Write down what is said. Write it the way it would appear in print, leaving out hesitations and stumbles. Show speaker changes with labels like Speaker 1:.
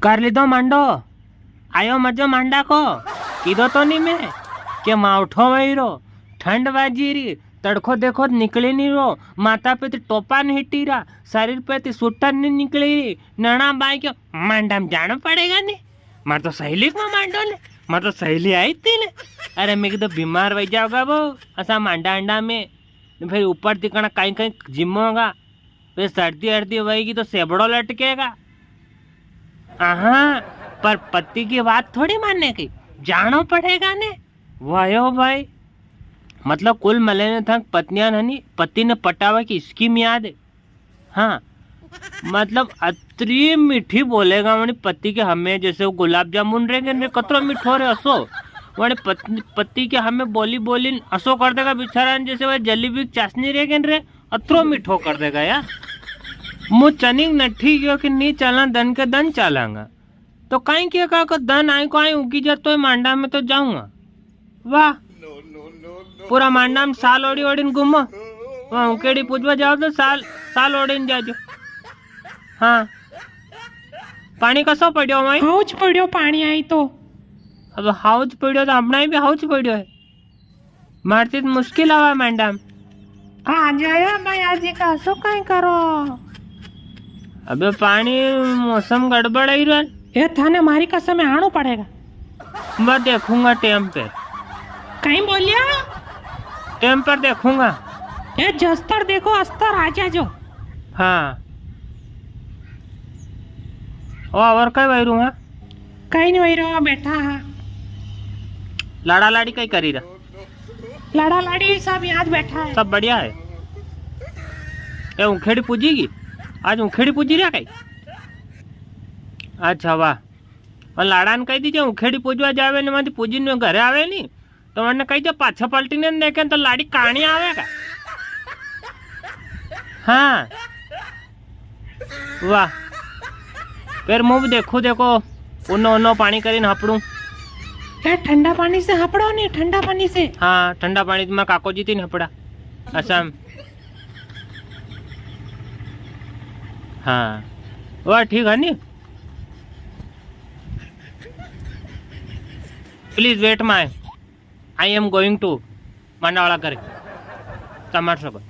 Speaker 1: कर लीधो मांडो आयो मजो मांडा को कीधो तो नहीं मैं के माउठो वही रो ठंड बाजी री तड़को देखो निकली नहीं रो माथा पे टोपा नहीं हिटी रहा शरीर पे सूटर नहीं निकली रही नैना बाई के मांडा में जाना पड़ेगा नहीं मार तो सहेली को मांडो ने मार तो सहेली आई थी ने अरे मैं तो बीमार वही जाओगा वो ऐसा मांडा अंडा में फिर ऊपर दिखना कहीं कहीं जिम होगा फिर सर्दी अर्दी होगी तो सेबड़ो लटकेगा। हाँ पर पति की बात थोड़ी मानने की जानो पड़ेगा ने वायो भाई मतलब कुल मले ने था पत्नियां नहीं पति ने पटावा की स्कीम याद है। हाँ मतलब अतरी मीठी बोलेगा वनी पति के हमें जैसे वो गुलाब जामुन रहेंगे कतरो मीठो रे असो वनी पति के हमें बोली बोली असो कर देगा बेचारा जैसे वह जलेबी चाशनी रहेंगे रे अतरो मीठो कर देगा यार। मुँह चनिक नठी गयो कि नहीं चला दन के दन चलांगा तो कहीं क्या कहा दन आई को आई उगी जा तो मांडा में तो जाऊंगा। वाह पूरा मांडा में साल ओड़ी ओड़ी घूमो वहाँ उकेड़ी पूछवा जाओ तो साल ओड़ी जाजो। हाँ पानी कसो पड़ो वही
Speaker 2: हाउच पड़ो पानी आई तो
Speaker 1: अब हाउच पड़ो तो अपना भी हाउच पड़ो है मारती तो मुश्किल आवा मांडा में
Speaker 2: आ जाया भाई आज का सो कहीं करो
Speaker 1: अबे पानी मौसम गड़बड़ ही रहा
Speaker 2: ये थाने मारी कसम में आना पड़ेगा।
Speaker 1: मैं देखूंगा टेम पे
Speaker 2: कहीं बोलिया
Speaker 1: टेम पर देखूंगा
Speaker 2: ये जस्तर देखो अस्तर आ जा जो।
Speaker 1: हाँ और कई वही रूँगा
Speaker 2: कहीं नहीं वही रहो बैठा
Speaker 1: लाड़ा लाड़ी कई करी रहा
Speaker 2: लड़ा लड़ी सब याद बैठा है
Speaker 1: सब बढ़िया है। ये उखेड़ी पूजीगी आज उखेड़ी पूजी रहा कई अच्छा वाह और लाड़ा ने कही दीजिए उखेड़ी पूजवा जावे ने माती पूजी ने घरे आवे नहीं तो मैंने कही जो पाछा पलटी ने देखे तो लाड़ी कहानी आवेगा। हाँ वाह फिर मुँह देखो देखो उन्नो उन्नो पानी करीने हपड़ू
Speaker 2: ये ठंडा पानी से हपड़ो नहीं ठंडा पानी से।
Speaker 1: हाँ ठंडा पानी में काको जी थी ने हपड़ा असम। हाँ वाह ठीक है नी please wait my I am going to Mandawara करे टमाटर सब